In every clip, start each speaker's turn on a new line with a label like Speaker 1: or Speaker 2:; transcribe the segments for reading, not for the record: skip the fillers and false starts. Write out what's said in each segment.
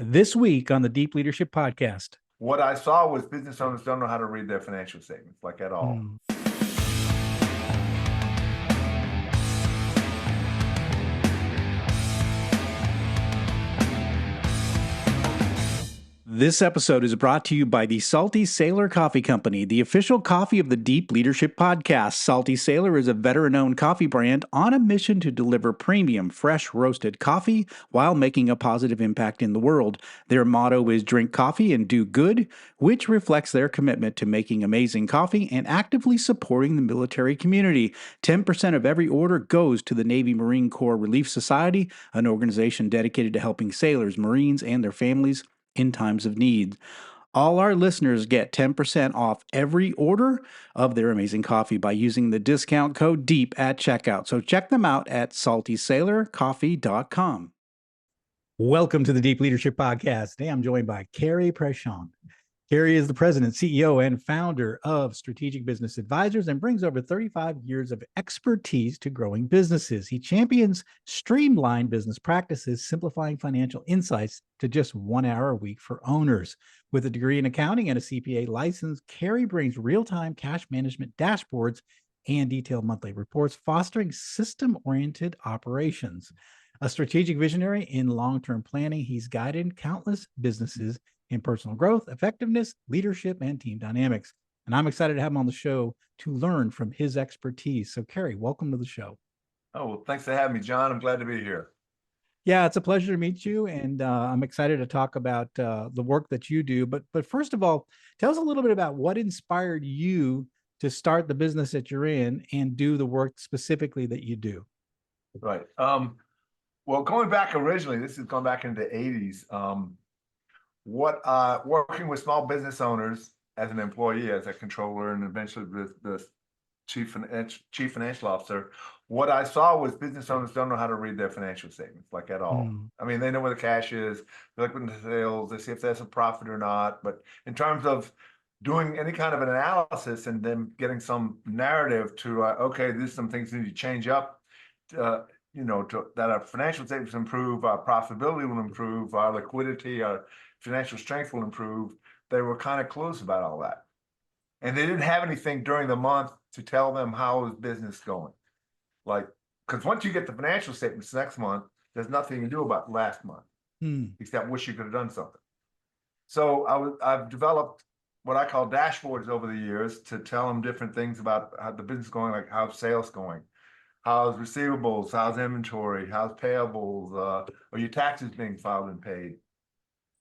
Speaker 1: This week on the Deep Leadership Podcast.
Speaker 2: What I saw was business owners don't know how to read their financial statements, like at all.
Speaker 1: This episode is brought to you by the Salty Sailor Coffee Company, the official coffee of the Deep Leadership Podcast. Salty Sailor is a veteran-owned coffee brand on a mission to deliver premium, fresh roasted coffee while making a positive impact in the world. Their motto is drink coffee and do good, which reflects their commitment to making amazing coffee and actively supporting the military community. 10% of every order goes to the Navy Marine Corps Relief Society, an organization dedicated to helping sailors, Marines, and their families in times of need. All our listeners get 10% off every order of their amazing coffee by using the discount code DEEP at checkout. So check them out at saltysailorcoffee.com. Welcome to the Deep Leadership Podcast. Today I'm joined by Cary Prejean. Cary is the president, CEO, and founder of Strategic Business Advisors and brings over 35 years of expertise to growing businesses. He champions streamlined business practices, simplifying financial insights to just 1 hour a week for owners. With a degree in accounting and a CPA license, Cary brings real-time cash management dashboards and detailed monthly reports, fostering system-oriented operations. A strategic visionary in long-term planning, he's guided countless businesses in personal growth, effectiveness, leadership, and team dynamics. And I'm excited to have him on the show to learn from his expertise. So, Cary, welcome to the show.
Speaker 2: Oh, well, thanks for having me, John. I'm glad to be here.
Speaker 1: Yeah, it's a pleasure to meet you, and I'm excited to talk about the work that you do. But first of all, tell us a little bit about what inspired you to start the business that you're in and do the work specifically that you do.
Speaker 2: Right. Well, going back originally, this is going back into the 80s. Working with small business owners as an employee, as a controller, and eventually the chief financial officer, what I saw was business owners don't know how to read their financial statements, like at all. I mean, they know where the cash is, they look at the sales, they see if there's a profit or not. But in terms of doing any kind of an analysis and then getting some narrative to, okay, there's some things that need to change up, that our financial statements improve, our profitability will improve, our liquidity, our financial strength will improve. They were kind of clueless about all that. And they didn't have anything during the month to tell them how is business going. Because once you get the financial statements next month, there's nothing to do about last month, except wish you could have done something. So I've developed what I call dashboards over the years to tell them different things about how the business is going, like how's sales going, how's receivables, how's inventory, how's payables, are your taxes being filed and paid?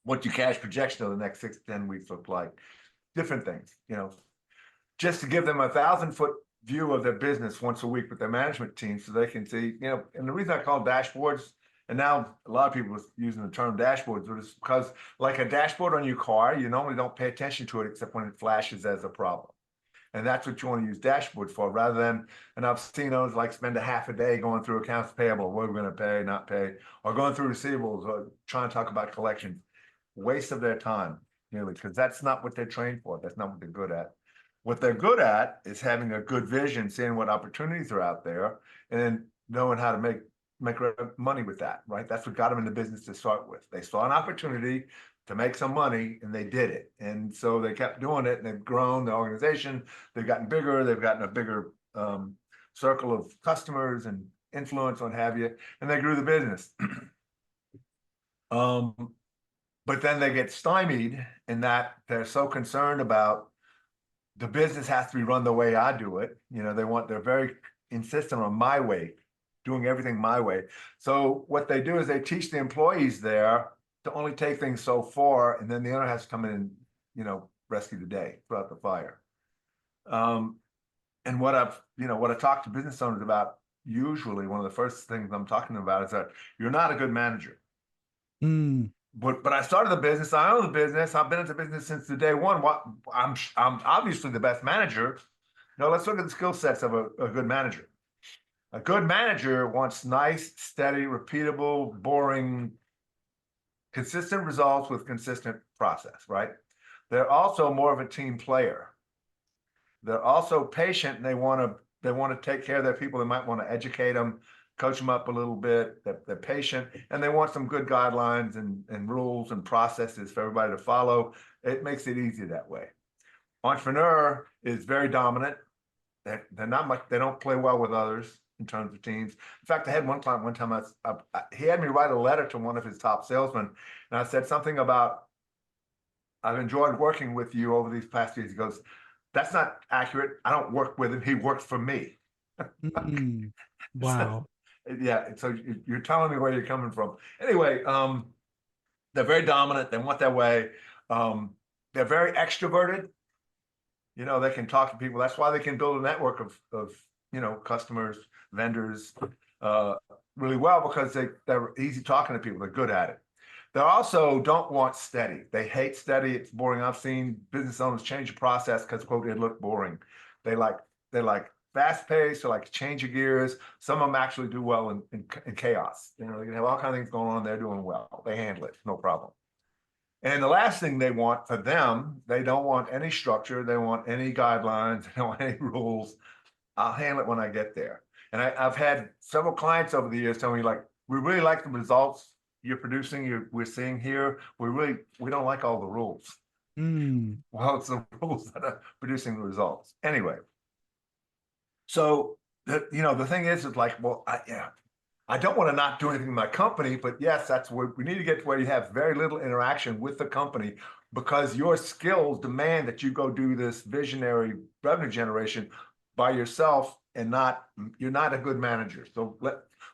Speaker 2: What your cash projection of the next 6 to 10 weeks look like, different things, just to give them a 1,000-foot view of their business once a week with their management team so they can see, and the reason I call them dashboards, and now a lot of people are using the term dashboards, but it's because like a dashboard on your car, you normally don't pay attention to it except when it flashes as a problem. And that's what you want to use dashboards for, rather than, and I've seen those like spend a half a day going through accounts payable, what we're going to pay, not pay, or going through receivables, or trying to talk about collections. Waste of their time, really, because that's not what they're trained for. That's not what they're good at. What they're good at is having a good vision, seeing what opportunities are out there, and then knowing how to make money with that, right? That's what got them in the business to start with. They saw an opportunity to make some money, and they did it. And so they kept doing it, and they've grown the organization. They've gotten bigger. They've gotten a bigger circle of customers and influence, what have you, and they grew the business. But then they get stymied in that they're so concerned about the business has to be run the way I do it. They're very insistent on my way, doing everything my way. So what they do is they teach the employees there to only take things so far, and then the owner has to come in and, rescue the day, put out the fire. And what I talk to business owners about, usually one of the first things I'm talking about is that you're not a good manager. But I started the business. I own the business. I've been in the business since the day one. I'm obviously the best manager. Now let's look at the skill sets of a good manager. A good manager wants nice, steady, repeatable, boring, consistent results with consistent process, right? They're also more of a team player. They're also patient, and they want to take care of their people. They might want to educate them, coach them up a little bit. They're patient, and they want some good guidelines and rules and processes for everybody to follow. It makes it easy that way. Entrepreneur is very dominant. They're not much. They don't play well with others in terms of teams. In fact, I had one client one time. He had me write a letter to one of his top salesmen, and I said something about, "I've enjoyed working with you over these past years." He goes, "That's not accurate. I don't work with him. He works for me."
Speaker 1: Mm. Wow.
Speaker 2: Yeah. So you're telling me where you're coming from. Anyway, they're very dominant. They want their way. They're very extroverted. You know, they can talk to people. That's why they can build a network of customers, vendors, really well, because they're easy talking to people. They're good at it. They also don't want steady. They hate steady. It's boring. I've seen business owners change the process because, quote, it looked boring. They like fast paced. They like change of gears. Some of them actually do well in chaos. You know, they can have all kinds of things going on. They're doing well. They handle it. No problem. And the last thing they want for them, they don't want any structure. They want any guidelines. They don't want any rules. I'll handle it when I get there. And I've had several clients over the years tell me, like, we really like the results you're producing, we're seeing here. We don't like all the rules.
Speaker 1: Mm.
Speaker 2: Well, it's the rules that are producing the results. Anyway, so the thing is like, well, I don't want to not do anything in my company, but yes, that's where we need to get to where you have very little interaction with the company, because your skills demand that you go do this visionary revenue generation by yourself, and you're not a good manager. So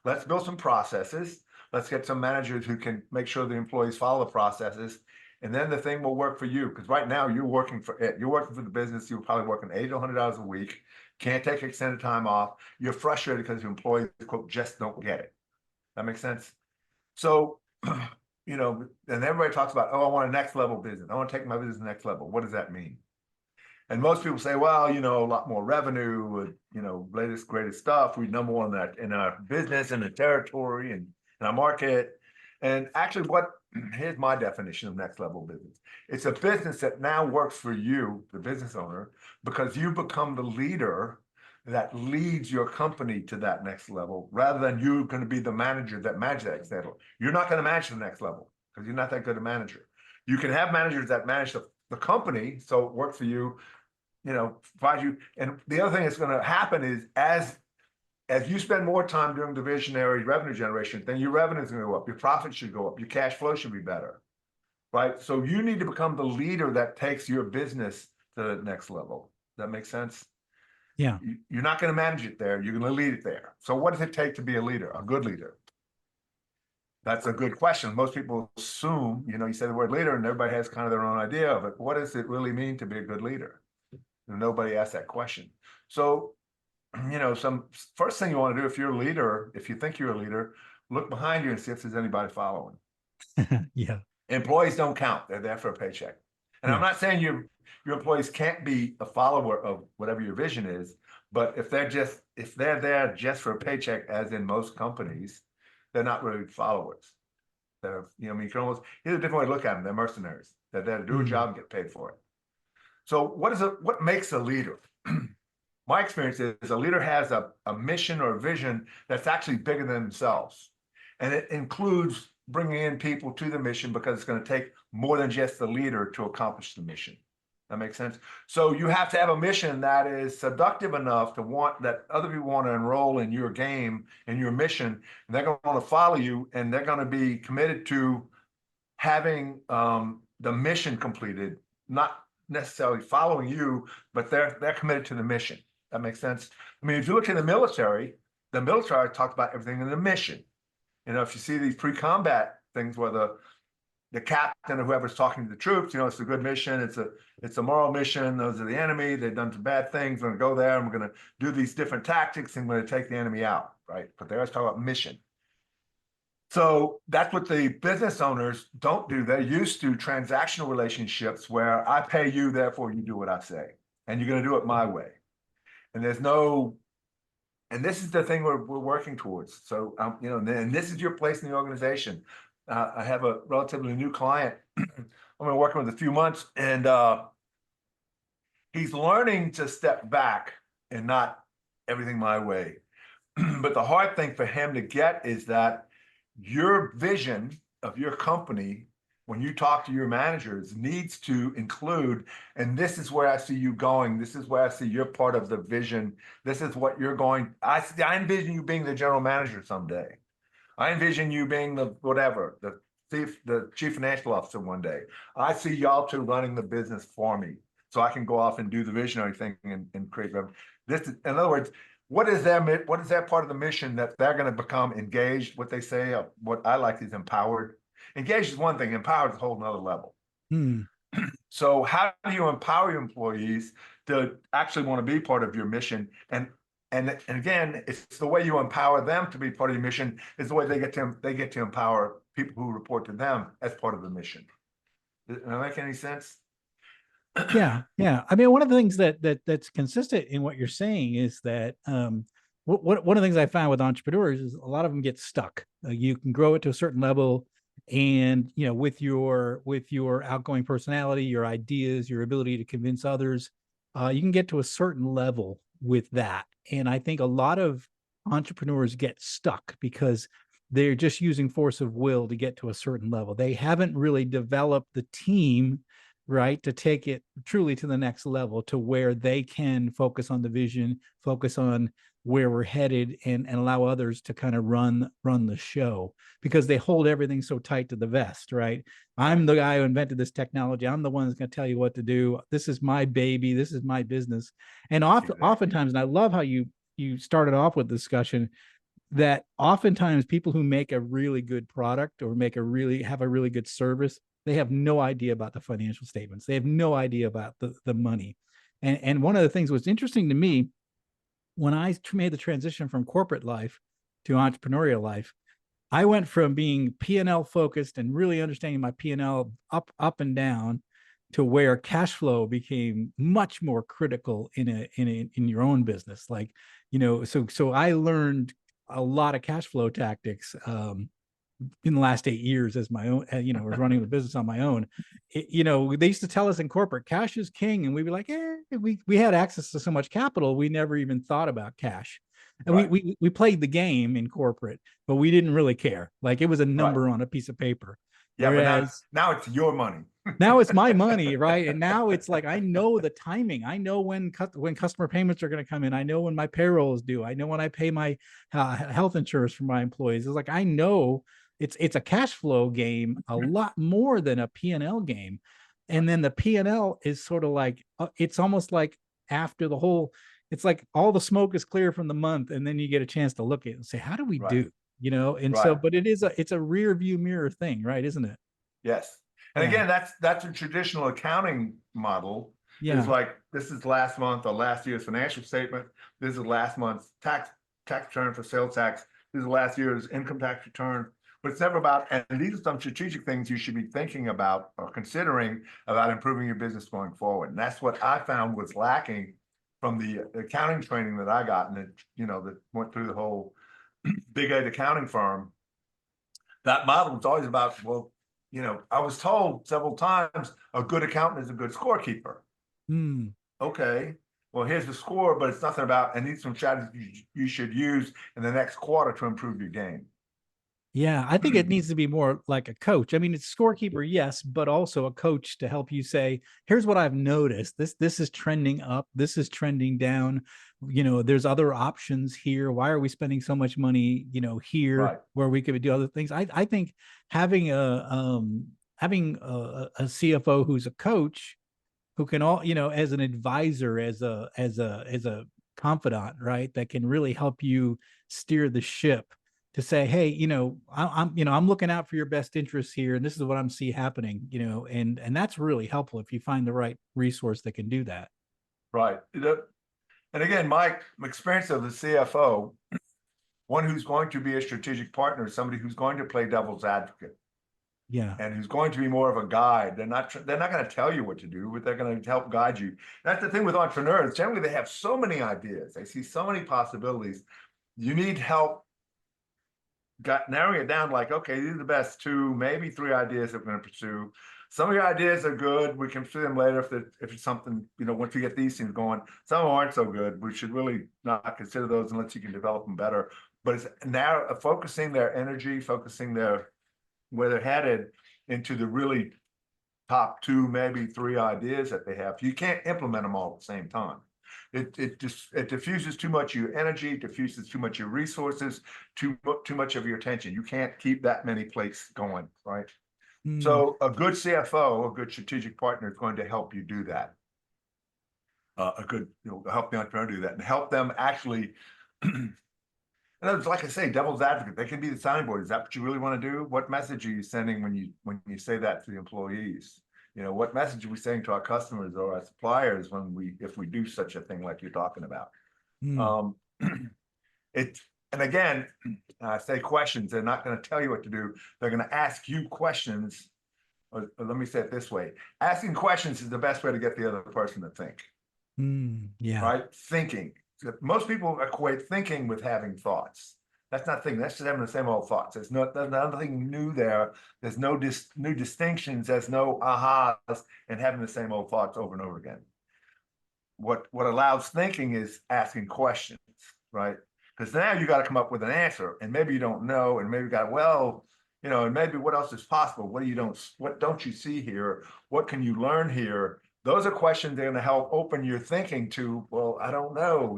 Speaker 2: let's build some processes. Let's get some managers who can make sure the employees follow the processes, and then the thing will work for you. Because right now you're working for it. You're working for the business. You're probably working 80 to 100 hours a week. Can't take extended time off. You're frustrated because your employees, quote, just don't get it. That makes sense. So, and everybody talks about, oh, I want a next level business. I want to take my business to the next level. What does that mean? And most people say, well, a lot more revenue, latest, greatest stuff. We're number one in our business and the territory and in our market. And actually, here's my definition of next level business. It's a business that now works for you, the business owner, because you become the leader that leads your company to that next level, rather than you going to be the manager that manages that next level. You're not going to manage the next level because you're not that good a manager. You can have managers that manage the company, so it works for you, provide you. And the other thing that's going to happen is as you spend more time doing the visionary revenue generation, then your revenue is going to go up, your profit should go up, your cash flow should be better, right? So you need to become the leader that takes your business to the next level. Does that make sense?
Speaker 1: Yeah.
Speaker 2: You're not going to manage it there. You're going to lead it there. So what does it take to be a leader, a good leader? That's a good question. Most people assume, you say the word leader and everybody has kind of their own idea of it. What does it really mean to be a good leader? And nobody asks that question. So, some first thing you want to do if you're a leader, if you think you're a leader, look behind you and see if there's anybody following.
Speaker 1: Yeah.
Speaker 2: Employees don't count. They're there for a paycheck. And I'm not saying your employees can't be a follower of whatever your vision is, but if they're there just for a paycheck, as in most companies, they're not really followers. They're, you can almost, here's a different way to look at them. They're mercenaries. They're there to do a job and get paid for it. So what makes a leader? My experience is a leader has a mission or a vision that's actually bigger than themselves. And it includes bringing in people to the mission, because it's going to take more than just the leader to accomplish the mission. That makes sense? So you have to have a mission that is seductive enough to want that other people want to enroll in your game and your mission. And they're going to want to follow you, and they're going to be committed to having the mission completed, not necessarily following you, but they're committed to the mission. That makes sense? I mean, if you look in the military talks about everything in the mission. If you see these pre-combat things where the captain or whoever's talking to the troops, it's a good mission, it's a moral mission, those are the enemy, they've done some bad things, we're going to go there and we're going to do these different tactics and we're going to take the enemy out, right? But they always talk about mission. So that's what the business owners don't do. They're used to transactional relationships where I pay you, therefore you do what I say, and you're going to do it my way. And and this is the thing we're working towards. So, and this is your place in the organization. I have a relatively new client. I've been working with a few months, and he's learning to step back and not everything my way. But the hard thing for him to get is that your vision of your company, when you talk to your managers, needs to include, and this is where I see you going. This is where I see you're part of the vision. This is what you're going. I envision you being the general manager someday. I envision you being the whatever, the chief financial officer one day. I see y'all two running the business for me, so I can go off and do the visionary thing and create revenue. This is, in other words, what is that part of the mission that they're going to become engaged? What they say, what I like is empowered. Engaged is one thing, empowered is a whole nother level.
Speaker 1: Hmm.
Speaker 2: So how do you empower your employees to actually want to be part of your mission? And again, it's the way you empower them to be part of your mission is the way they get to empower people who report to them as part of the mission. Does that make any sense?
Speaker 1: Yeah, yeah. I mean, one of the things that's consistent in what you're saying is that one of the things I found with entrepreneurs is a lot of them get stuck. You can grow it to a certain level, and with your outgoing personality, your ideas, your ability to convince others, you can get to a certain level with that. And I think a lot of entrepreneurs get stuck because they're just using force of will to get to a certain level. They haven't really developed the team, right, to take it truly to the next level, to where they can focus on the vision, focus on where we're headed, and allow others to kind of run the show, because they hold everything so tight to the vest, right? I'm the guy who invented this technology. I'm the one that's going to tell you what to do. This is my baby. This is my business. And oftentimes, and I love how you started off with the discussion, that oftentimes people who make a really good product or have a really good service, they have no idea about the financial statements. They have no idea about the money. And one of the things was interesting to me when I made the transition from corporate life to entrepreneurial life, I went from being P&L focused and really understanding my P&L up and down, to where cash flow became much more critical in your own business. Like, so I learned a lot of cash flow tactics in the last 8 years as my own, was running the business on my own. They used to tell us in corporate, cash is king. And we'd be like, we had access to so much capital. We never even thought about cash. And
Speaker 2: Right.
Speaker 1: we played the game in corporate, but we didn't really care. Like, it was a
Speaker 2: Right.
Speaker 1: number on a piece of paper.
Speaker 2: Yeah, but
Speaker 1: Whereas
Speaker 2: now it's your money.
Speaker 1: now it's my money, right? And now it's like, I know the timing. I know when customer payments are going to come in. I know when my payroll is due. I know when I pay my health insurance for my employees. It's like, I know it's a cash flow game a lot more than a P&L game. And then the P&L is sort of like, it's almost like after the whole, it's like all the smoke is clear from the month, and then you get a chance to look at it and say, how do we
Speaker 2: Right.
Speaker 1: do? And so,
Speaker 2: Right.
Speaker 1: but it's a rear view mirror thing, right? Isn't it?
Speaker 2: Yes. And
Speaker 1: Yeah.
Speaker 2: again, that's a traditional accounting model. Is
Speaker 1: Yeah.
Speaker 2: like, this is last month or last year's financial statement. This is last month's tax return for sales tax. This is last year's income tax return. But it's never about, and these are some strategic things you should be thinking about or considering about improving your business going forward. And that's what I found was lacking from the accounting training that I got, and that went through the whole big 8 accounting firm. That model was always about, well, I was told several times a good accountant is a good scorekeeper.
Speaker 1: Hmm.
Speaker 2: Okay, well, here's the score, but it's nothing about, and these are some strategies you should use in the next quarter to improve your game.
Speaker 1: Yeah, I think it needs to be more like a coach. I mean, it's scorekeeper, yes, but also a coach to help you say, here's what I've noticed. This is trending up. This is trending down. There's other options here. Why are we spending so much money, here
Speaker 2: Right.
Speaker 1: where we could do other things? I think having a CFO who's a coach, who can as an advisor, as a confidant, right, that can really help you steer the ship, to say, hey, I'm looking out for your best interests here, and this is what I'm see happening, and that's really helpful if you find the right resource that can do that.
Speaker 2: Right. And again, my experience of the CFO, one who's going to be a strategic partner, is somebody who's going to play devil's advocate.
Speaker 1: Yeah.
Speaker 2: And who's going to be more of a guide. They're not going to tell you what to do, but they're going to help guide you. That's the thing with entrepreneurs. Generally, they have so many ideas. They see so many possibilities. You need help got narrowing it down like, okay, these are the best two, maybe three ideas that we're going to pursue. Some of your ideas are good. We can pursue them later if it's something, once we get these things going. Some of them aren't so good. We should really not consider those unless you can develop them better. But it's now focusing their energy, focusing where they're headed into the really top two, maybe three ideas that they have. You can't implement them all at the same time. It diffuses too much of your energy, diffuses too much of your resources, too much of your attention. You can't keep that many plates going, right? So a good CFO, a good strategic partner is going to help you do that. Help the entrepreneur do that and help them actually. And it's like I say, devil's advocate. They can be the sounding board. Is that what you really want to do? What message are you sending when you say that to the employees? What message are we saying to our customers or our suppliers if we do such a thing like you're talking about? And again, I say questions. They're not going to tell you what to do. They're going to ask you questions. Or let me say it this way: asking questions is the best way to get the other person to think.
Speaker 1: Yeah.
Speaker 2: Right? Thinking. Most people equate thinking with having thoughts. That's not thinking. That's just having the same old thoughts. There's nothing new there. There's no new distinctions. There's no ahas and having the same old thoughts over and over again. What allows thinking is asking questions, right? Because now you got to come up with an answer, and maybe you don't know, and maybe you got and maybe what else is possible? What don't you see here? What can you learn here? Those are questions that are going to help open your thinking to, well, I don't know,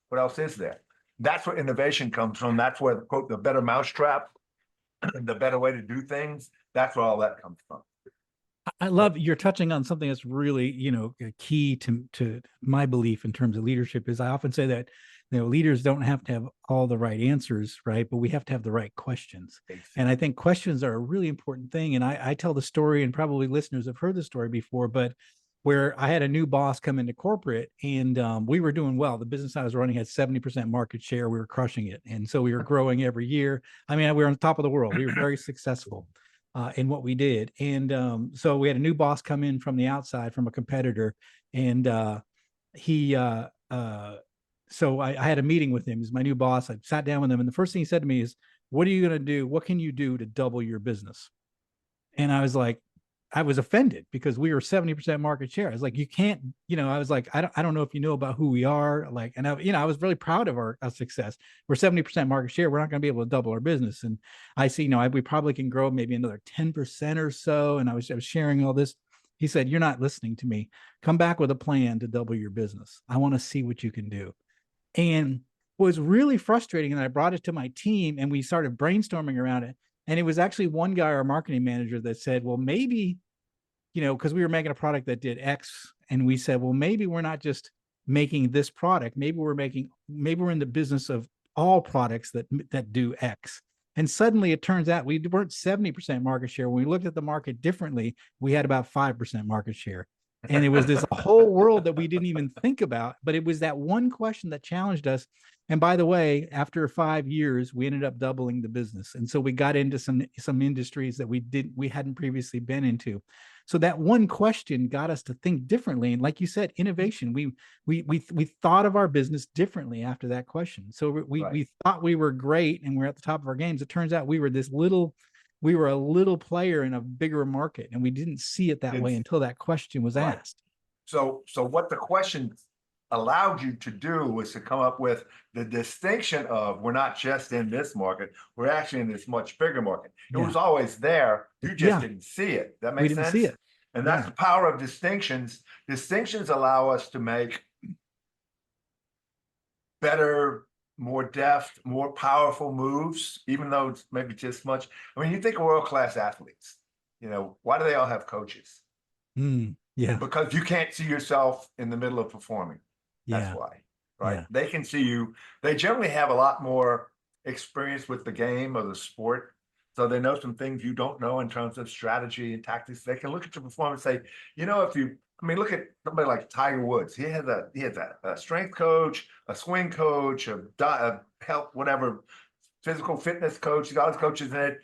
Speaker 2: what else is there? That's where innovation comes from. That's where, quote, the better mousetrap, the better way to do things. That's where all that comes from.
Speaker 1: I love you're touching on something that's really, key to my belief in terms of leadership is I often say that, leaders don't have to have all the right answers, right? But we have to have the right questions. And I think questions are a really important thing. And I tell the story, and probably listeners have heard the story before, but where I had a new boss come into corporate and we were doing well. The business I was running had 70% market share. We were crushing it. And so we were growing every year. I mean, we were on top of the world. We were very successful in what we did. And so we had a new boss come in from the outside from a competitor. And so I had a meeting with him. He's my new boss. I sat down with him. And the first thing he said to me is, what are you going to do? What can you do to double your business? And I was like, I was offended because we were 70% market share. I was like, you can't, I was like, I don't know if you know about who we are. Like, and I was really proud of our success. We're 70% market share. We're not going to be able to double our business. And I see, we probably can grow maybe another 10% or so. And I was sharing all this. He said, you're not listening to me. Come back with a plan to double your business. I want to see what you can do. And what was really frustrating, and I brought it to my team and we started brainstorming around it. And it was actually one guy, our marketing manager, that said, well, maybe, because we were making a product that did X, and we said, well, maybe we're not just making this product. Maybe we're in the business of all products that do X. And suddenly it turns out we weren't 70% market share. When we looked at the market differently, we had about 5% market share. And it was this whole world that we didn't even think about, but it was that one question that challenged us. And by the way, after 5 years, we ended up doubling the business. And so we got into some industries that we hadn't previously been into. So that one question got us to think differently. And like you said, innovation, we thought of our business differently after that question. So we thought we were great and we're at the top of our games. It turns out we were a little player in a bigger market, and we didn't see it that way until that question was asked.
Speaker 2: So what the question allowed you to do was to come up with the distinction of, we're not just in this market, we're actually in this much bigger market. It was always there. You just didn't see it. That makes sense? We didn't see it. And that's the power of distinctions. Distinctions allow us to make better, more deft, more powerful moves, even though it's maybe just much. I mean, you think of world-class athletes, why do they all have coaches? Because you can't see yourself in the middle of performing. That's why, right? They can see you. They generally have a lot more experience with the game or the sport. So they know some things you don't know in terms of strategy and tactics. They can look at your performance and say, look at somebody like Tiger Woods. He has a strength coach, a swing coach, a health, whatever, physical fitness coach. He's got his coaches in it.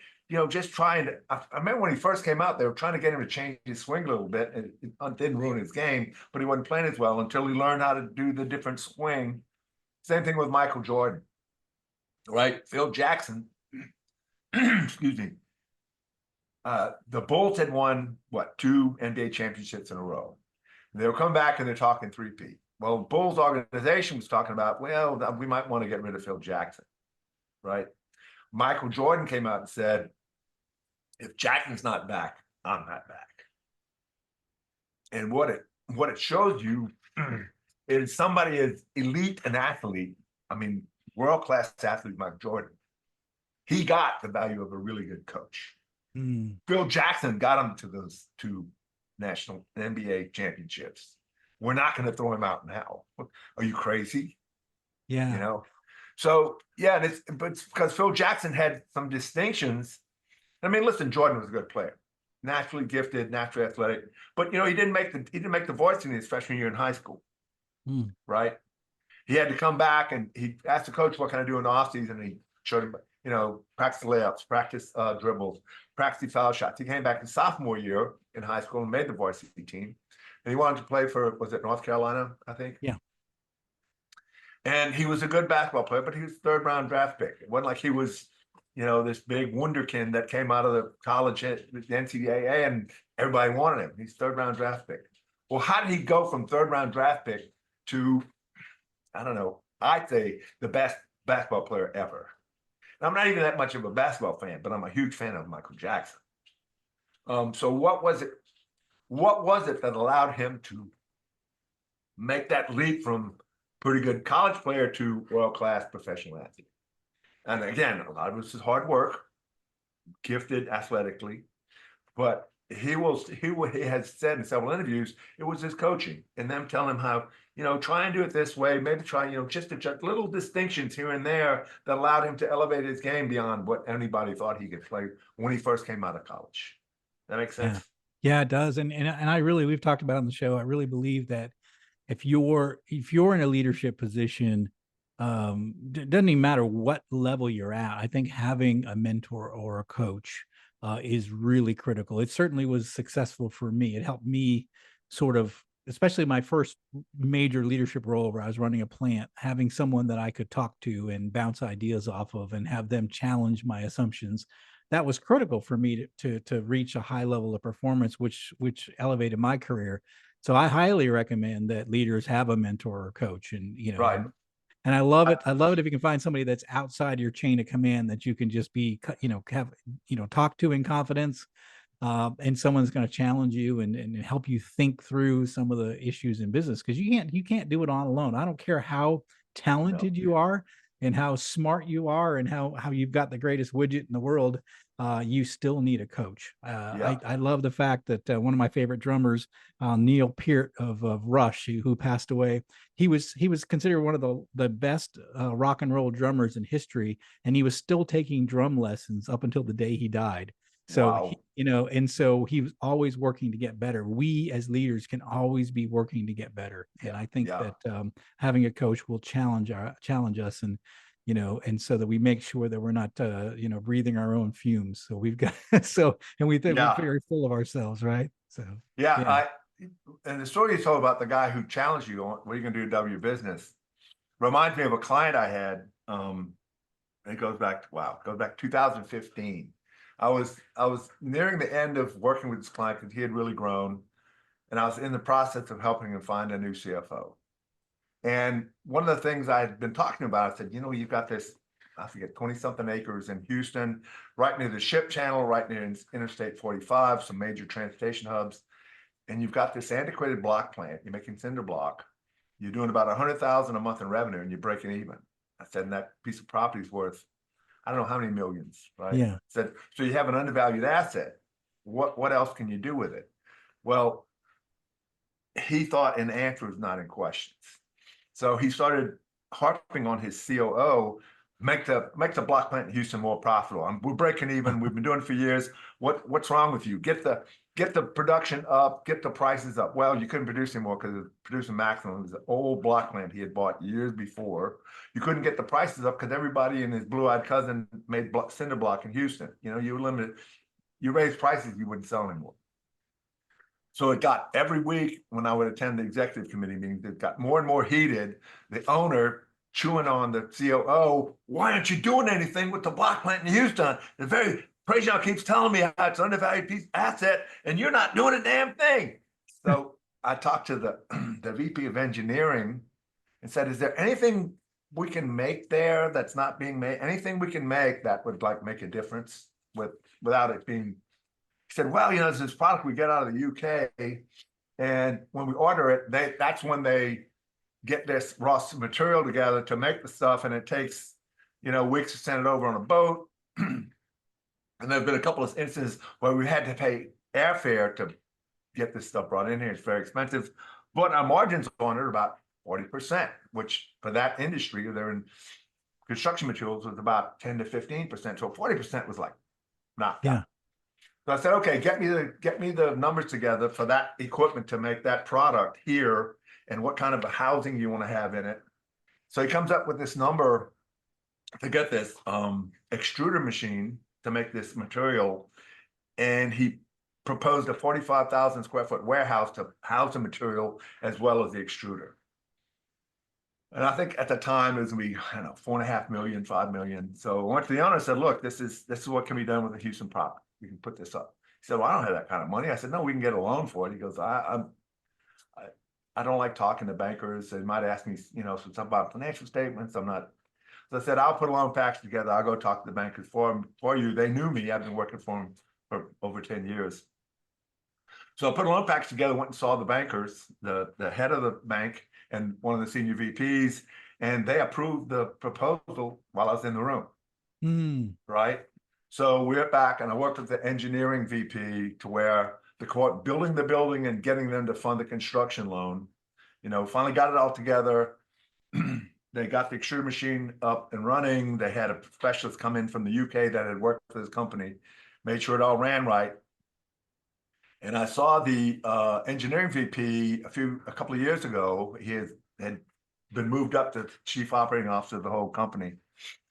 Speaker 2: Just trying to. I remember when he first came out, they were trying to get him to change his swing a little bit, and it didn't ruin his game, but he wasn't playing as well until he learned how to do the different swing. Same thing with Michael Jordan, right? Phil Jackson excuse me, the Bulls had won what, 2 NBA championships in a row. They'll come back and they're talking 3-peat. Well, Bulls organization was talking about, well, we might want to get rid of Phil Jackson, right? Michael Jordan came out and said, if Jackson's not back, I'm not back. And what it shows you is somebody as elite an athlete, I mean, world-class athlete, Michael Jordan, he got the value of a really good coach. Phil Jackson got him to those 2 national NBA championships. We're not going to throw him out now. Are you crazy?
Speaker 1: Yeah.
Speaker 2: You know? So, yeah, but it's because Phil Jackson had some distinctions. I mean, listen, Jordan was a good player, naturally gifted, naturally athletic, but he didn't make the varsity his freshman year in high school, right? He had to come back and he asked the coach, what can I do in the offseason? And he showed him, practice layups, practice dribbles, practice foul shots. He came back his sophomore year in high school and made the varsity team. And he wanted to play for, was it North Carolina, I think?
Speaker 1: Yeah.
Speaker 2: And he was a good basketball player, but he was 3rd-round draft pick. It wasn't like he was, this big wunderkind that came out of the college, the NCAA, and everybody wanted him. He's 3rd-round draft pick. Well, how did he go from 3rd-round draft pick to, I don't know, I'd say the best basketball player ever? And I'm not even that much of a basketball fan, but I'm a huge fan of Michael Jackson. So what was it? What was it that allowed him to make that leap from pretty good college player to world-class professional athlete? And again, a lot of this is hard work, gifted athletically, but he has said in several interviews, it was his coaching and them telling him how, try and do it this way, maybe try, just little distinctions here and there that allowed him to elevate his game beyond what anybody thought he could play when he first came out of college. That makes sense?
Speaker 1: Yeah, it does. And I really, we've talked about on the show, I really believe that if you're in a leadership position, it doesn't even matter what level you're at. I think having a mentor or a coach is really critical. It certainly was successful for me. It helped me sort of, especially my first major leadership role where I was running a plant, having someone that I could talk to and bounce ideas off of and have them challenge my assumptions. That was critical for me to reach a high level of performance, which elevated my career. So I highly recommend that leaders have a mentor or coach, and
Speaker 2: Right.
Speaker 1: and I love it. I love it if you can find somebody that's outside your chain of command that you can just be, have, talk to in confidence, and someone's going to challenge you and help you think through some of the issues in business, because you can't do it all alone. I don't care how talented you are and how smart you are and how you've got the greatest widget in the world. You still need a coach. I love the fact that one of my favorite drummers, Neil Peart of Rush, who passed away, he was considered one of the best rock and roll drummers in history, and he was still taking drum lessons up until the day he died. So,
Speaker 2: wow.
Speaker 1: And so he was always working to get better. We as leaders can always be working to get better. And I think that having a coach will challenge us, and and so that we make sure that we're not, breathing our own fumes. So we've got, and we think we're very full of ourselves, right? So,
Speaker 2: and the story you told about the guy who challenged you on what are you going to do to double your business reminds me of a client I had. It goes back 2015. I was nearing the end of working with this client because he had really grown, and I was in the process of helping him find a new CFO. And one of the things I had been talking about, I said, you've got this, I forget, 20-something acres in Houston, right near the ship channel, right near Interstate 45, some major transportation hubs. And you've got this antiquated block plant. You're making cinder block. You're doing about $100,000 a month in revenue, and you're breaking even. I said, and that piece of property is worth, I don't know how many millions, right?
Speaker 1: Yeah.
Speaker 2: Said, so you have an undervalued asset. What else can you do with it? Well, he thought an answer was not in questions. So he started harping on his COO, make the block plant in Houston more profitable. We're breaking even. We've been doing it for years. What's wrong with you? Get the production up, get the prices up. Well, you couldn't produce anymore because it's producing maximum. It was an old block plant he had bought years before. You couldn't get the prices up because everybody and his blue-eyed cousin made cinder block in Houston. You were limited. You raised prices, you wouldn't sell anymore. So it got, every week when I would attend the executive committee meetings, it got more and more heated. The owner chewing on the COO. Why aren't you doing anything with the block plant in Houston? Prejean keeps telling me how it's an undervalued piece asset, and you're not doing a damn thing. So I talked to the the VP of engineering and said, "Is there anything we can make there that's not being made? Anything we can make that would like make a difference without it being?" He said, "Well, there's this product we get out of the UK, and when we order it, that's when they get this raw material together to make the stuff, and it takes weeks to send it over on a boat." And there've been a couple of instances where we had to pay airfare to get this stuff brought in here. It's very expensive, but our margins on it are about 40%, which for that industry, they're in construction materials, was about 10 to 15%. So 40% was like knocked out. So I said, okay, get me the numbers together for that equipment to make that product here, and what kind of a housing you want to have in it. So he comes up with this number to get this extruder machine to make this material, and he proposed a 45,000 square foot warehouse to house the material as well as the extruder. And I think at the time it was gonna be, I don't know, 4.5 million, 5 million. So I went to the owner and said, "Look, this is what can be done with the Houston property. We can put this up." He said, "Well, I don't have that kind of money." I said, "No, we can get a loan for it." He goes, I don't like talking to bankers. They might ask me, something about financial statements. I'm not. So I said, "I'll put a loan package together. I'll go talk to the bankers for you." They knew me. I've been working for them for over 10 years. So I put a loan package together, went and saw the bankers, the head of the bank and one of the senior VPs, and they approved the proposal while I was in the room. Right? So we went back and I worked with the engineering VP to where the court building the building and getting them to fund the construction loan. Finally got it all together. They got the extruder machine up and running. They had a specialist come in from the UK that had worked for this company, made sure it all ran right. And I saw the engineering VP a couple of years ago. He had been moved up to chief operating officer of the whole company.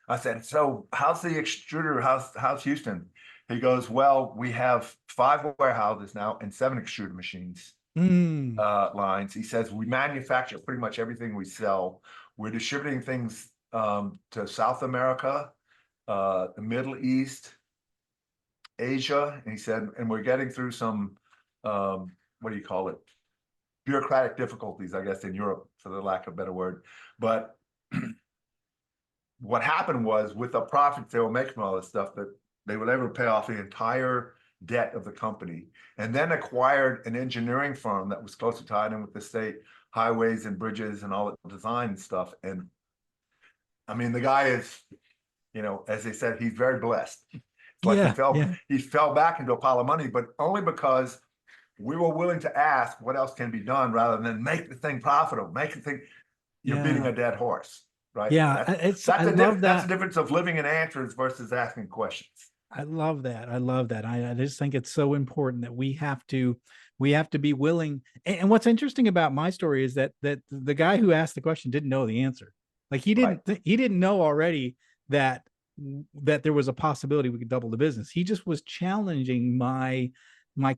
Speaker 2: I said, "So how's the extruder? How's Houston?" He goes, "Well, we have 5 warehouses now and 7 extruder machines lines." He says, "We manufacture pretty much everything we sell. We're distributing things to South America, the Middle East, Asia." And he said, "And we're getting through some, what do you call it? Bureaucratic difficulties, I guess, in Europe, for the lack of a better word. But what happened was, with the profits they were making from all this stuff, that they were able to pay off the entire debt of the company, and then acquired an engineering firm that was closely tied in with the state highways and bridges and all the design and stuff." And I mean, the guy is, as they said, he's very blessed. It's like he fell back into a pile of money, but only because we were willing to ask what else can be done rather than make the thing profitable, make the thing, you're beating a dead horse, right?
Speaker 1: That's the
Speaker 2: difference of living in answers versus asking questions.
Speaker 1: I love that. I just think it's so important that we have to be willing. And what's interesting about my story is that the guy who asked the question didn't know the answer. Like he didn't know already that there was a possibility we could double the business. He just was challenging my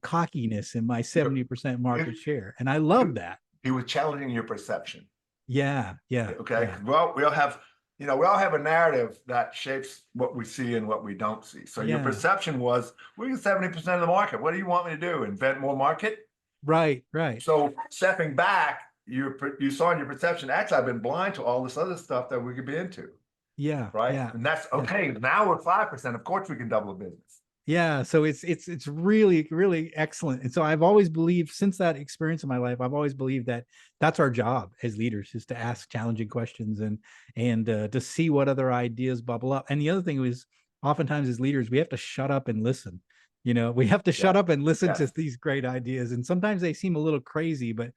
Speaker 1: cockiness and my 70% market share. And I love that.
Speaker 2: He was challenging your perception.
Speaker 1: Yeah.
Speaker 2: Okay.
Speaker 1: Yeah.
Speaker 2: Well, we all have a narrative that shapes what we see and what we don't see. So your perception was, we're 70% of the market. What do you want me to do? Invent more market?
Speaker 1: Right.
Speaker 2: So stepping back, you saw in your perception, actually, I've been blind to all this other stuff that we could be into.
Speaker 1: Yeah.
Speaker 2: Right.
Speaker 1: Yeah.
Speaker 2: And that's okay. Yeah. Now we're 5%. Of course we can double the business.
Speaker 1: Yeah. So it's really, really excellent. And so I've always believed, since that experience in my life, I've always believed that that's our job as leaders, is to ask challenging questions and to see what other ideas bubble up. And the other thing is, oftentimes as leaders, we have to shut up and listen. We have to shut up and listen to these great ideas. And sometimes they seem a little crazy, but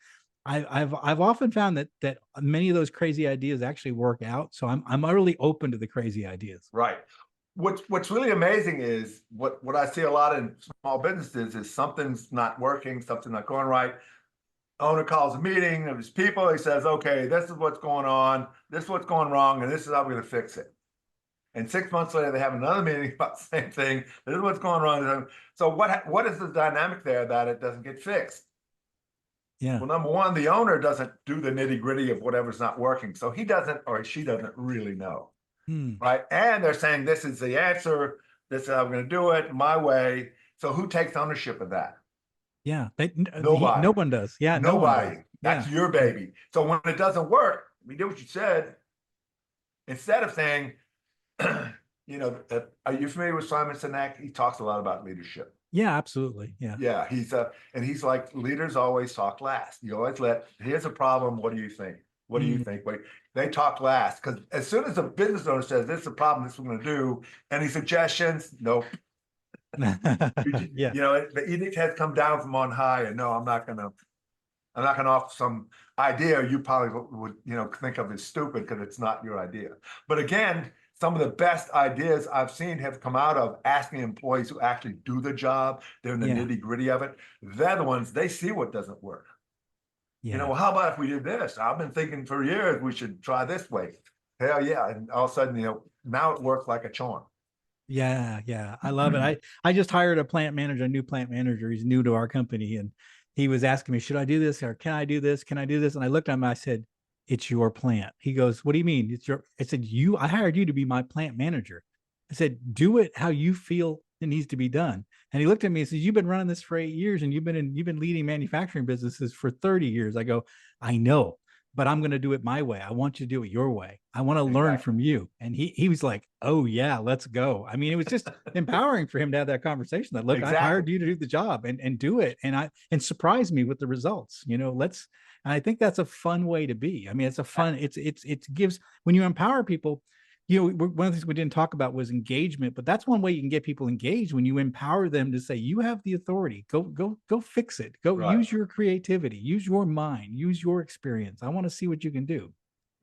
Speaker 1: I've often found that many of those crazy ideas actually work out. So I'm really open to the crazy ideas.
Speaker 2: Right. What's really amazing is what I see a lot in small businesses is something's not working, something's not going right. Owner calls a meeting of his people. He says, "Okay, this is what's going on. This is what's going wrong, and this is how we're going to fix it." And 6 months later, they have another meeting about the same thing. This is what's going wrong. So what is the dynamic there that it doesn't get fixed?
Speaker 1: Yeah.
Speaker 2: Well, number one, the owner doesn't do the nitty gritty of whatever's not working. So he doesn't, or she doesn't really know.
Speaker 1: Hmm.
Speaker 2: Right. And they're saying, this is the answer. This is how I'm going to do it my way. So who takes ownership of that?
Speaker 1: Yeah. No
Speaker 2: Nobody.
Speaker 1: one does. Yeah. No one does.
Speaker 2: Nobody. That's
Speaker 1: Yeah.
Speaker 2: your
Speaker 1: Yeah.
Speaker 2: baby. So when it doesn't work, we did what you said. Instead of saying, are you familiar with Simon Sinek? He talks a lot about leadership.
Speaker 1: Yeah. Absolutely. Yeah.
Speaker 2: Yeah, he's like, leaders always talk last. You always here's a problem. What do you think? What do you
Speaker 1: Mm.
Speaker 2: think? Wait, they talk last because as soon as a business owner says, this is a problem, this is what we're going to do, any suggestions? Nope.
Speaker 1: Yeah.
Speaker 2: The edict has come down from on high, and no, I'm not going to offer some idea you probably would, think of as stupid because it's not your idea. But again, some of the best ideas I've seen have come out of asking employees who actually do the job. They're in the
Speaker 1: Yeah.
Speaker 2: nitty gritty of it. They're the ones, they see what doesn't work.
Speaker 1: Yeah.
Speaker 2: Well, how about if we did this? I've been thinking for years we should try this way. Hell yeah. And all of a sudden, now it works like a charm.
Speaker 1: Yeah, yeah, I love it. I just hired a new plant manager. He's new to our company, and he was asking me, "Should I do this or can I do this? Can I do this?" And I looked at him. I said, "It's your plant." He goes, "What do you mean? It's your?" I said, "You. I hired you to be my plant manager." I said, "Do it how you feel it needs to be done." And he looked at me and says, "You've been running this for 8 years, and you've been leading manufacturing businesses for 30 years." I go, "I know." But I'm going to do it my way. I want you to do it your way. I want to learn
Speaker 2: Exactly.
Speaker 1: from you. And he was like, "Oh yeah, let's go." I mean, it was just empowering for him to have that conversation that, look, I
Speaker 2: Exactly.
Speaker 1: hired you to do the job and do it. And surprise me with the results, and I think that's a fun way to be. I mean, it's a fun, it gives, when you empower people, one of the things we didn't talk about was engagement, but that's one way you can get people engaged, when you empower them to say, you have the authority, go fix it, go
Speaker 2: Right.
Speaker 1: use your creativity, use your mind, use your experience. I want to see what you can do.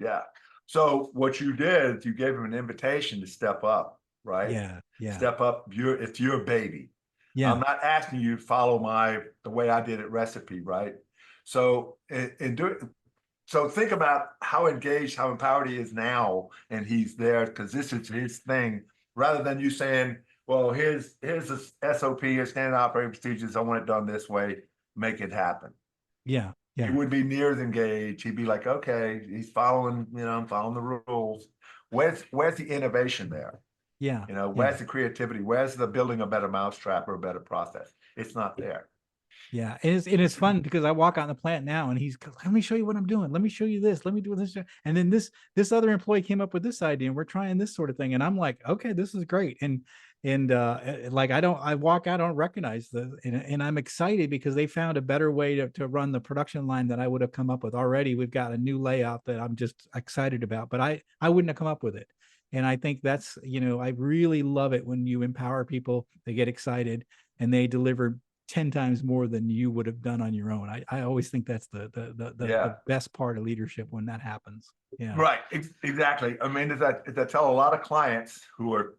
Speaker 2: Yeah. So what you did, you gave him an invitation to step up, right?
Speaker 1: Yeah. Yeah.
Speaker 2: Step up. It's your baby. I'm
Speaker 1: Yeah.
Speaker 2: not asking you to follow the way I did it recipe, right? So so think about how engaged, how empowered he is now, and he's there because this is his thing, rather than you saying, well, here's the SOP, here's standard operating procedures. I want it done this way, make it happen.
Speaker 1: Yeah.
Speaker 2: He
Speaker 1: Yeah.
Speaker 2: would be near as engaged. He'd be like, okay, he's following, I'm following the rules. Where's the innovation there?
Speaker 1: Yeah. Yeah.
Speaker 2: Where's the creativity? Where's the building a better mousetrap or a better process? It's not there.
Speaker 1: Yeah, it's fun because I walk out in the plant now, and he's, let me show you what I'm doing. Let me show you this. Let me do this. And then this other employee came up with this idea, and we're trying this sort of thing. And I'm like, okay, this is great. And like, I walk out, I don't recognize and I'm excited because they found a better way to run the production line that I would have come up with already. We've got a new layout that I'm just excited about, but I wouldn't have come up with it. And I think that's, I really love it when you empower people, they get excited, and they deliver 10 times more than you would have done on your own. I always think that's the best part of leadership, when that happens. Yeah.
Speaker 2: Right. Exactly. I mean, as I tell a lot of clients who are,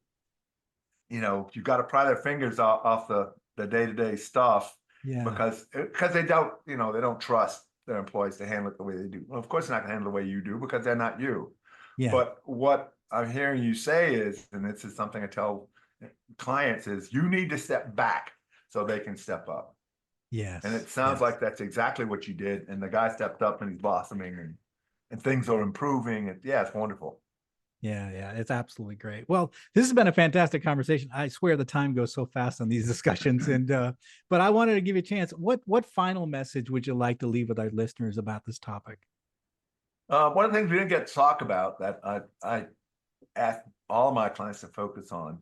Speaker 2: you've got to pry their fingers off the day-to-day stuff,
Speaker 1: Yeah.
Speaker 2: because they don't trust their employees to handle it the way they do. Well, of course, they're not going to handle the way you do because they're not you.
Speaker 1: Yeah.
Speaker 2: But what I'm hearing you say is, and this is something I tell clients, is you need to step back so they can step up.
Speaker 1: Yes.
Speaker 2: And it sounds like that's exactly what you did. And the guy stepped up and he's blossoming, and things are improving. And yeah, it's wonderful.
Speaker 1: Yeah. Yeah. It's absolutely great. Well, this has been a fantastic conversation. I swear the time goes so fast on these discussions. But I wanted to give you a chance. What final message would you like to leave with our listeners about this topic?
Speaker 2: One of the things we didn't get to talk about that I ask all of my clients to focus on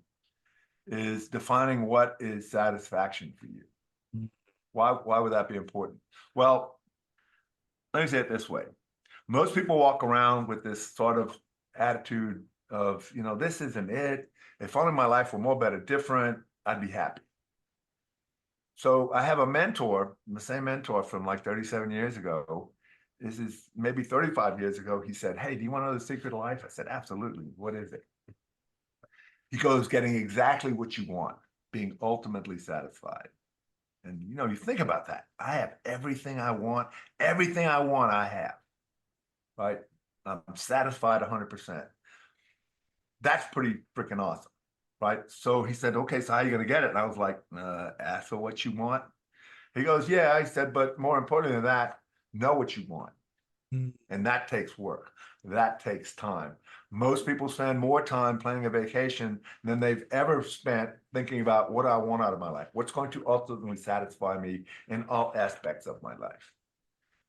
Speaker 2: is defining what is satisfaction for you.
Speaker 1: Mm-hmm.
Speaker 2: Why would that be important? Well, let me say it this way. Most people walk around with this sort of attitude of, this isn't it. If only my life were more, better, different, I'd be happy. So I have a mentor, the same mentor from like 37 years ago. This is maybe 35 years ago. He said, hey, do you want to know the secret of life? I said, absolutely. What is it? He goes, getting exactly what you want, being ultimately satisfied. And, you think about that. I have everything I want. Everything I want, I have. Right? I'm satisfied 100%. That's pretty freaking awesome. Right? So he said, okay, so how are you going to get it? And I was like, ask for what you want. He goes, yeah. I said, but more importantly than that, know what you want.
Speaker 1: Mm.
Speaker 2: And that takes work. That takes time. Most people spend more time planning a vacation than they've ever spent thinking about what I want out of my life, what's going to ultimately satisfy me in all aspects of my life.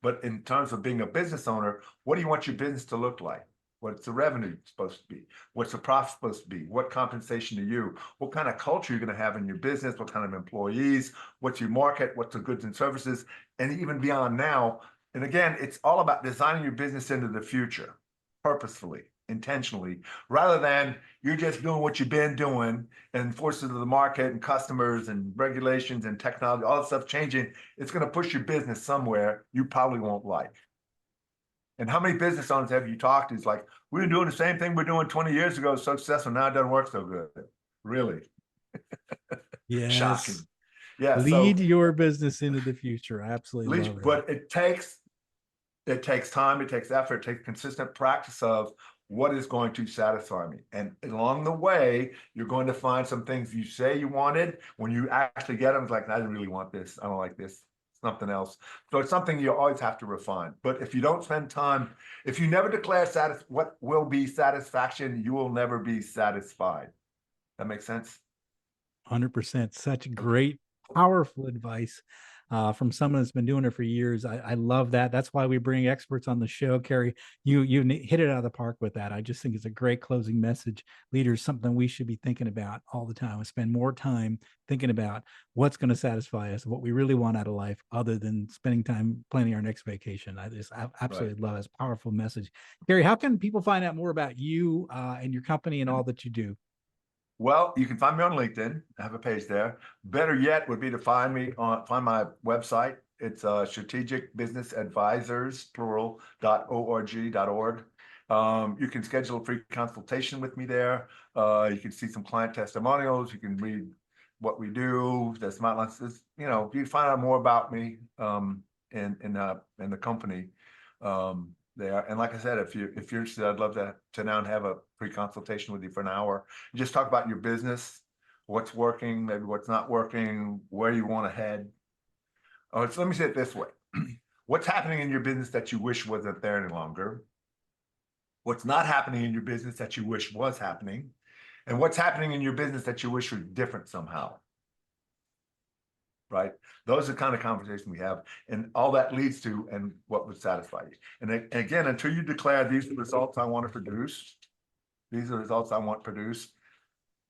Speaker 2: But in terms of being a business owner, what do you want your business to look like? What's the revenue supposed to be? What's the profit supposed to be? What compensation to you? What kind of culture you're going to have in your business? What kind of employees? What's your market? What's the goods and services? And even beyond now. And again, it's all about designing your business into the future, purposefully, intentionally, rather than you're just doing what you've been doing and forces of the market and customers and regulations and technology, all that stuff changing. It's going to push your business somewhere you probably won't like. And how many business owners have you talked to? It's like, we were doing the same thing we're doing 20 years ago, so successful. Now it doesn't work so good. Really?
Speaker 1: Yes.
Speaker 2: Shocking. Yeah.
Speaker 1: Lead
Speaker 2: So
Speaker 1: your business into the future. I absolutely love that.
Speaker 2: but it takes time, it takes effort, it takes consistent practice of what is going to satisfy me. And along the way, you're going to find some things you say you wanted. When you actually get them, it's like, I didn't really want this. I don't like this. Something else. So it's something you always have to refine. But if you don't spend time, if you never declare what will be satisfaction, you will never be satisfied. That makes sense?
Speaker 1: 100%. Such great, powerful advice from someone that's been doing it for years. I love that. That's why we bring experts on the show. Cary, you hit it out of the park with that. I just think it's a great closing message. Leaders, something we should be thinking about all the time. We spend more time thinking about what's going to satisfy us, what we really want out of life, other than spending time planning our next vacation. I absolutely love it. It's a powerful message. Cary, how can people find out more about you and your company and all that you do?
Speaker 2: Well, you can find me on LinkedIn. I have a page there. Better yet would be to find my website. It's Strategic Business Advisors, plural.org.org. You can schedule a free consultation with me there. You can see some client testimonials. You can read what we do. That's my, you know, you can find out more about me in the company. There. And like I said, if you're interested, I'd love to sit down and have a free consultation with you for an hour. Just talk about your business, what's working, maybe what's not working, where you want to head. So let me say it this way. What's happening in your business that you wish wasn't there any longer? What's not happening in your business that you wish was happening? And what's happening in your business that you wish was different somehow? Right? Those are the kind of conversations we have, and all that leads to and what would satisfy you. And again, until you declare these are the results I want to produce, these are the results I want produced,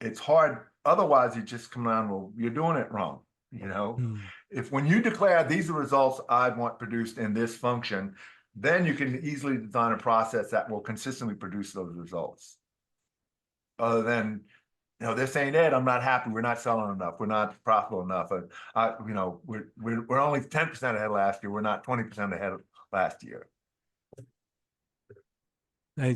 Speaker 2: it's hard. Otherwise, you just come around, well, you're doing it wrong. You know, if when you declare these are the results I want produced in this function, then you can easily design a process that will consistently produce those results. Other than, you know, this ain't it. I'm not happy. We're not selling enough. We're not profitable enough. You know, we're only 10% ahead last year. We're not 20% ahead of last year.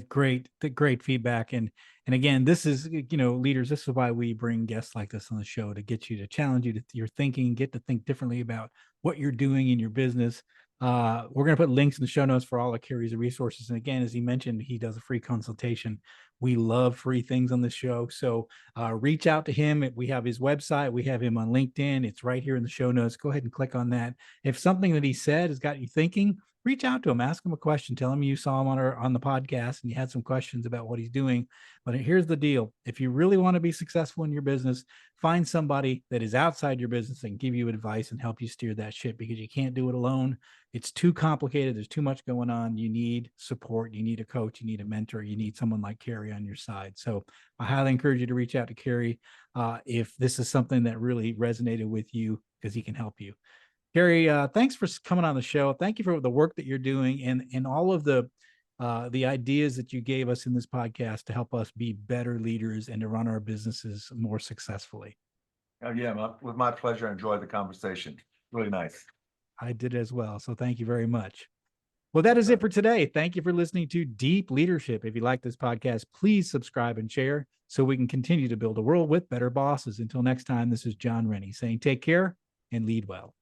Speaker 1: Great feedback. And again, this is, you know, leaders, this is why we bring guests like this on the show, to get you, to challenge you to your thinking, get to think differently about what you're doing in your business. We're going to put links in the show notes for all of Cary's resources. And again, as he mentioned, he does a free consultation. We love free things on the show. So reach out to him. We have his website. We have him on LinkedIn. It's right here in the show notes. Go ahead and click on that. If something that he said has got you thinking, reach out to him, ask him a question, tell him you saw him on the podcast and you had some questions about what he's doing. But here's the deal. If you really want to be successful in your business, find somebody that is outside your business and give you advice and help you steer that ship, because you can't do it alone. It's too complicated. There's too much going on. You need support. You need a coach. You need a mentor. You need someone like Cary on your side. So I highly encourage you to reach out to Cary if this is something that really resonated with you, because he can help you. Cary, thanks for coming on the show. Thank you for the work that you're doing and all of the ideas that you gave us in this podcast to help us be better leaders and to run our businesses more successfully.
Speaker 2: Oh, yeah, with my pleasure. I enjoyed the conversation. Really nice.
Speaker 1: I did as well. So thank you very much. Well, that is it for today. Thank you for listening to Deep Leadership. If you like this podcast, please subscribe and share so we can continue to build a world with better bosses. Until next time, this is John Rennie saying take care and lead well.